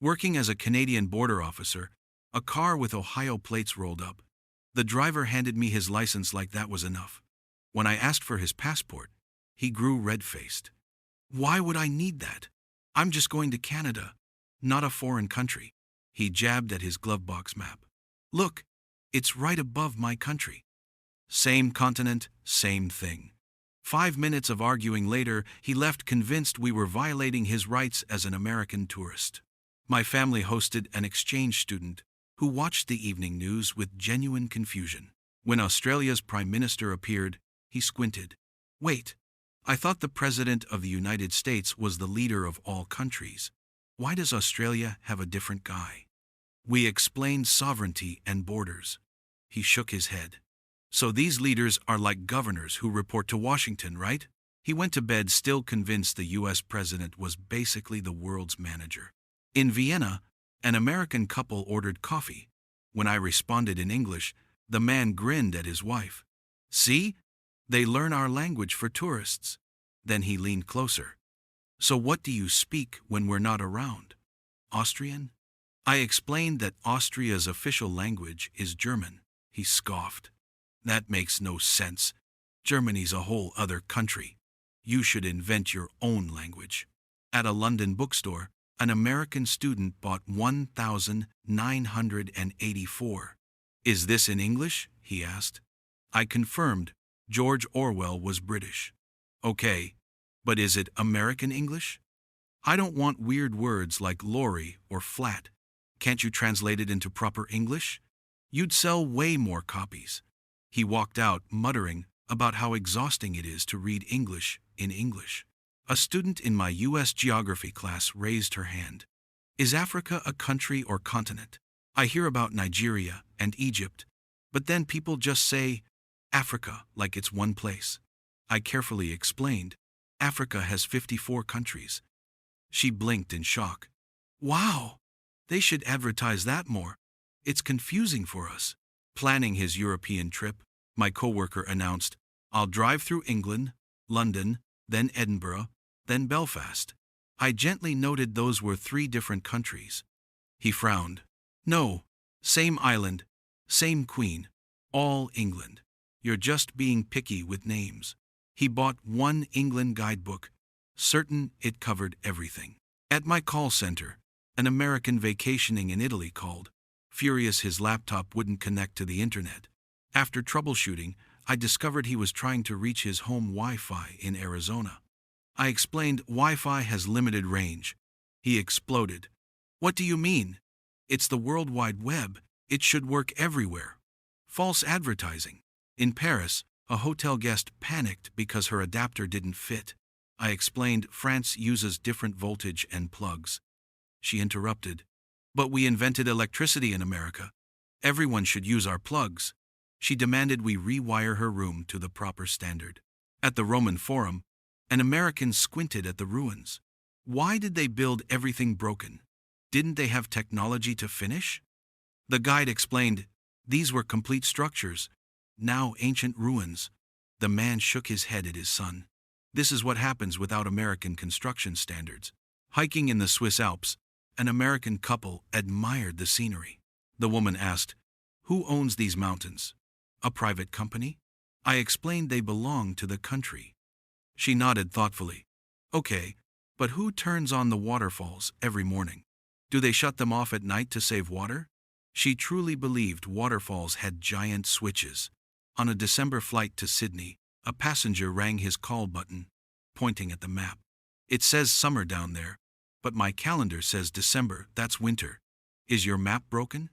Working as a Canadian border officer, a car with Ohio plates rolled up. The driver handed me his license like that was enough. When I asked for his passport, he grew red-faced. Why would I need that? I'm just going to Canada, not a foreign country. He jabbed at his glovebox map. Look, it's right above my country. Same continent, same thing. 5 minutes of arguing later, he left convinced we were violating his rights as an American tourist. My family hosted an exchange student who watched the evening news with genuine confusion. When Australia's Prime Minister appeared, he squinted. Wait, I thought the President of the United States was the leader of all countries. Why does Australia have a different guy? We explained sovereignty and borders. He shook his head. So these leaders are like governors who report to Washington, right? He went to bed still convinced the US president was basically the world's manager. In Vienna, an American couple ordered coffee. When I responded in English, the man grinned at his wife. See? They learn our language for tourists. Then he leaned closer. So what do you speak when we're not around? Austrian? I explained that Austria's official language is German. He scoffed. That makes no sense. Germany's a whole other country. You should invent your own language. At a London bookstore, an American student bought 1,984. Is this in English? He asked. I confirmed. George Orwell was British. Okay, but is it American English? I don't want weird words like lorry or flat. Can't you translate it into proper English? You'd sell way more copies. He walked out, muttering about how exhausting it is to read English in English. A student in my U.S. geography class raised her hand. Is Africa a country or continent? I hear about Nigeria and Egypt, but then people just say Africa like it's one place. I carefully explained, Africa has 54 countries. She blinked in shock. Wow! They should advertise that more. It's confusing for us. Planning his European trip, my coworker announced, I'll drive through England, London, then Edinburgh, then Belfast. I gently noted those were 3 different countries. He frowned. No, same island, same queen, all England. You're just being picky with names. He bought one England guidebook, certain it covered everything. At my call center, an American vacationing in Italy called. Furious his laptop wouldn't connect to the internet. After troubleshooting, I discovered he was trying to reach his home Wi-Fi in Arizona. I explained Wi-Fi has limited range. He exploded. What do you mean? It's the World Wide Web. It should work everywhere. False advertising. In Paris, a hotel guest panicked because her adapter didn't fit. I explained France uses different voltage and plugs. She interrupted. But we invented electricity in America. Everyone should use our plugs. She demanded we rewire her room to the proper standard. At the Roman Forum, an American squinted at the ruins. Why did they build everything broken? Didn't they have technology to finish? The guide explained, these were complete structures, now ancient ruins. The man shook his head at his son. This is what happens without American construction standards. Hiking in the Swiss Alps, an American couple admired the scenery. The woman asked, who owns these mountains? A private company? I explained they belong to the country. She nodded thoughtfully. Okay, but who turns on the waterfalls every morning? Do they shut them off at night to save water? She truly believed waterfalls had giant switches. On a December flight to Sydney, a passenger rang his call button, pointing at the map. It says summer down there, but my calendar says December, that's winter. Is your map broken?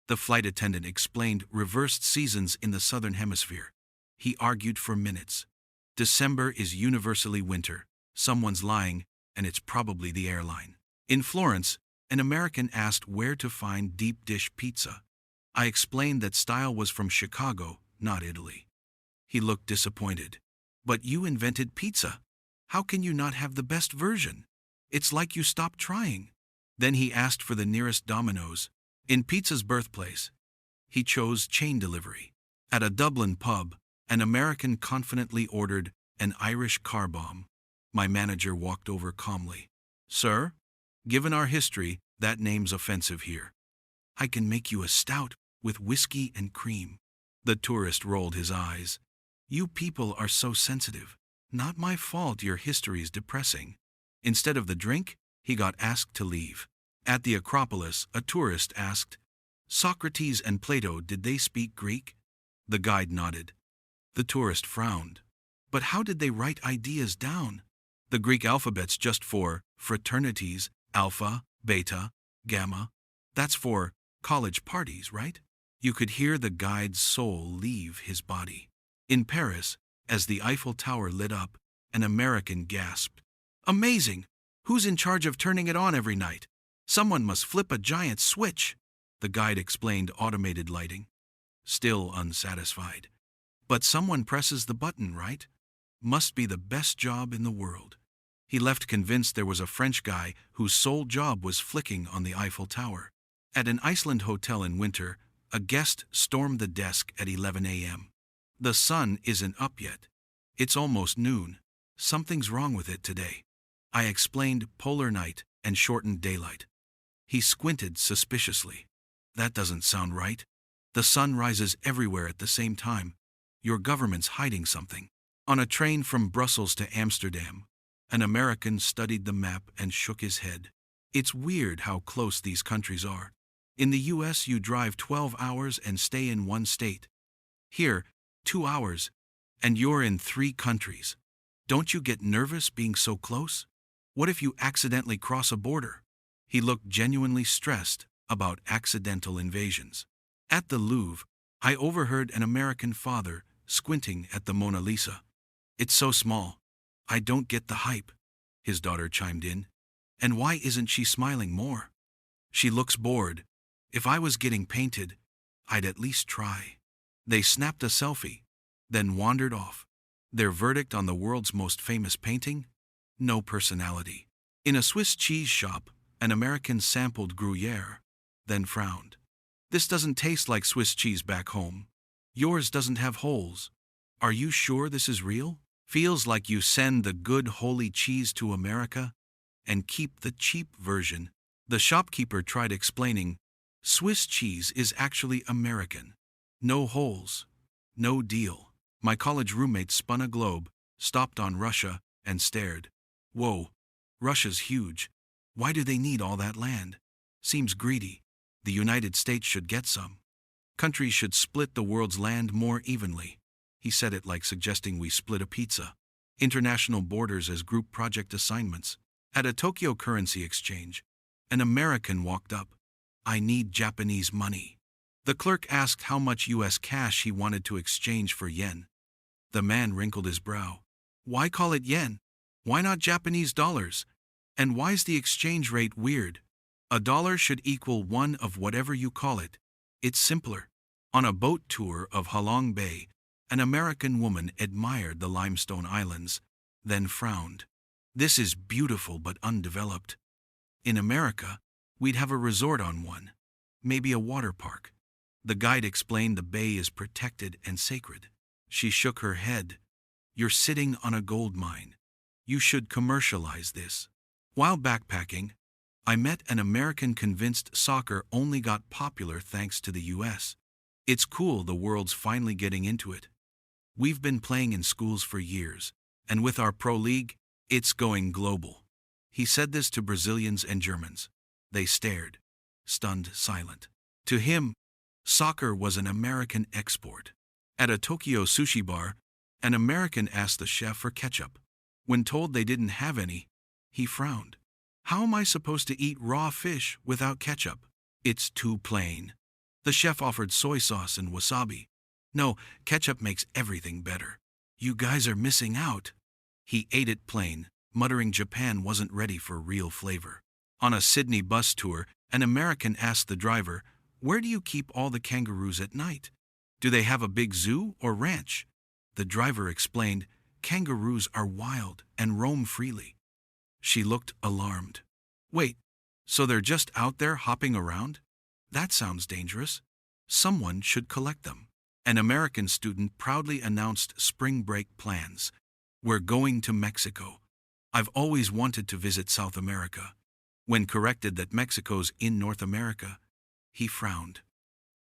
The flight attendant explained reversed seasons in the southern hemisphere. He argued for minutes. December is universally winter. Someone's lying, and it's probably the airline. In Florence, an American asked where to find deep dish pizza. I explained that style was from Chicago, not Italy. He looked disappointed. But you invented pizza. How can you not have the best version? It's like you stopped trying. Then he asked for the nearest Domino's. In pizza's birthplace, he chose chain delivery. At a Dublin pub, an American confidently ordered an Irish car bomb. My manager walked over calmly. Sir, given our history, That name's offensive here. I can make you a stout with whiskey and cream. The tourist rolled his eyes. You people are so sensitive. Not my fault your history's depressing. Instead of the drink, he got asked to leave. At the Acropolis, a tourist asked, Socrates and Plato, did they speak Greek? The guide nodded. The tourist frowned. But how did they write ideas down? The Greek alphabet's just for fraternities, alpha, beta, gamma. That's for college parties, right? You could hear the guide's soul leave his body. In Paris, as the Eiffel Tower lit up, an American gasped. Amazing! Who's in charge of turning it on every night? Someone must flip a giant switch. The guide explained automated lighting. Still unsatisfied. But someone presses the button, right? Must be the best job in the world. He left convinced there was a French guy whose sole job was flicking on the Eiffel Tower. At an Iceland hotel in winter, a guest stormed the desk at 11 a.m. The sun isn't up yet. It's almost noon. Something's wrong with it today. I explained polar night and shortened daylight. He squinted suspiciously. That doesn't sound right. The sun rises everywhere at the same time. Your government's hiding something. On a train from Brussels to Amsterdam, an American studied the map and shook his head. It's weird how close these countries are. In the US, you drive 12 hours and stay in one state. Here, 2 hours, and you're in 3 countries. Don't you get nervous being so close? What if you accidentally cross a border? He looked genuinely stressed about accidental invasions. At the Louvre, I overheard an American father squinting at the Mona Lisa. It's so small. I don't get the hype, his daughter chimed in. And why isn't she smiling more? She looks bored. If I was getting painted, I'd at least try. They snapped a selfie, then wandered off. Their verdict on the world's most famous painting? No personality. In a Swiss cheese shop, an American sampled Gruyere, then frowned. This doesn't taste like Swiss cheese back home. Yours doesn't have holes. Are you sure this is real? Feels like you send the good holy cheese to America and keep the cheap version. The shopkeeper tried explaining, Swiss cheese is actually American. No holes. No deal. My college roommate spun a globe, stopped on Russia, and stared. Whoa, Russia's huge. Why do they need all that land? Seems greedy. The United States should get some. Countries should split the world's land more evenly. He said it like suggesting we split a pizza. International borders as group project assignments. At a Tokyo currency exchange, an American walked up. I need Japanese money. The clerk asked how much US cash he wanted to exchange for yen. The man wrinkled his brow. Why call it yen? Why not Japanese dollars? And why's the exchange rate weird? A dollar should equal one of whatever you call it. It's simpler. On a boat tour of Halong Bay, an American woman admired the limestone islands, then frowned. This is beautiful but undeveloped. In America, we'd have a resort on one. Maybe a water park. The guide explained the bay is protected and sacred. She shook her head. You're sitting on a gold mine. You should commercialize this. While backpacking, I met an American convinced soccer only got popular thanks to the US. It's cool the world's finally getting into it. We've been playing in schools for years, and with our pro league, it's going global. He said this to Brazilians and Germans. They stared, stunned silent. To him, soccer was an American export. At a Tokyo sushi bar, an American asked the chef for ketchup. When told they didn't have any, he frowned. How am I supposed to eat raw fish without ketchup? It's too plain. The chef offered soy sauce and wasabi. No, ketchup makes everything better. You guys are missing out. He ate it plain, muttering Japan wasn't ready for real flavor. On a Sydney bus tour, an American asked the driver, where do you keep all the kangaroos at night? Do they have a big zoo or ranch? The driver explained, kangaroos are wild and roam freely. She looked alarmed. Wait, so they're just out there hopping around? That sounds dangerous. Someone should collect them. An American student proudly announced spring break plans. We're going to Mexico. I've always wanted to visit South America. When corrected that Mexico's in North America, he frowned.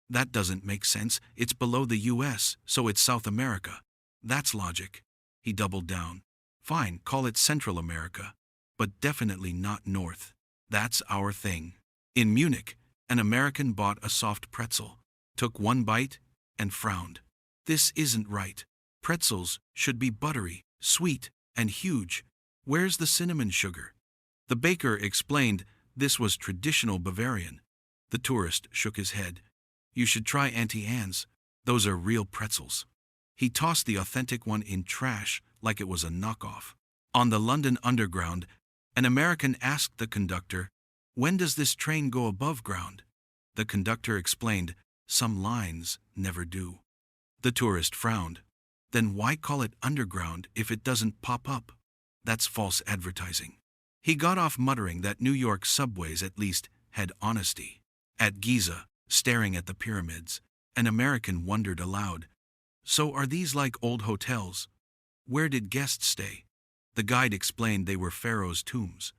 That doesn't make sense. It's below the US, so it's South America. That's logic. He doubled down. Fine, call it Central America. But definitely not North. That's our thing. In Munich, an American bought a soft pretzel, took one bite, and frowned. This isn't right. Pretzels should be buttery, sweet, and huge. Where's the cinnamon sugar? The baker explained this was traditional Bavarian. The tourist shook his head. You should try Auntie Anne's. Those are real pretzels. He tossed the authentic one in trash like it was a knockoff. On the London Underground, an American asked the conductor, "When does this train go above ground?" The conductor explained, "Some lines never do." The tourist frowned. Then why call it underground if it doesn't pop up? That's false advertising. He got off muttering that New York subways at least had honesty. At Giza, staring at the pyramids, an American wondered aloud, "So are these like old hotels? Where did guests stay?" The guide explained they were pharaoh's tombs.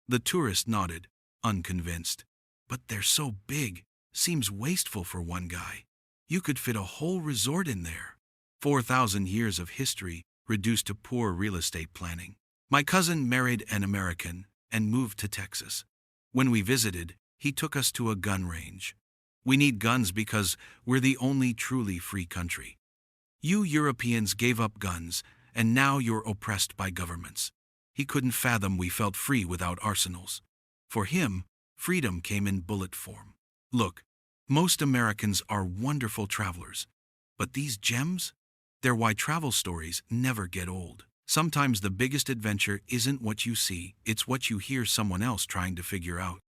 The tourist nodded, unconvinced. "But they're so big, seems wasteful for one guy. You could fit a whole resort in there." 4,000 years of history reduced to poor real estate planning. My cousin married an American and moved to Texas. When we visited, he took us to a gun range. "We need guns because we're the only truly free country. You Europeans gave up guns, and now you're oppressed by governments." He couldn't fathom we felt free without arsenals. For him, freedom came in bullet form. Look, most Americans are wonderful travelers. But these gems? They're why travel stories never get old. Sometimes the biggest adventure isn't what you see, it's what you hear someone else trying to figure out.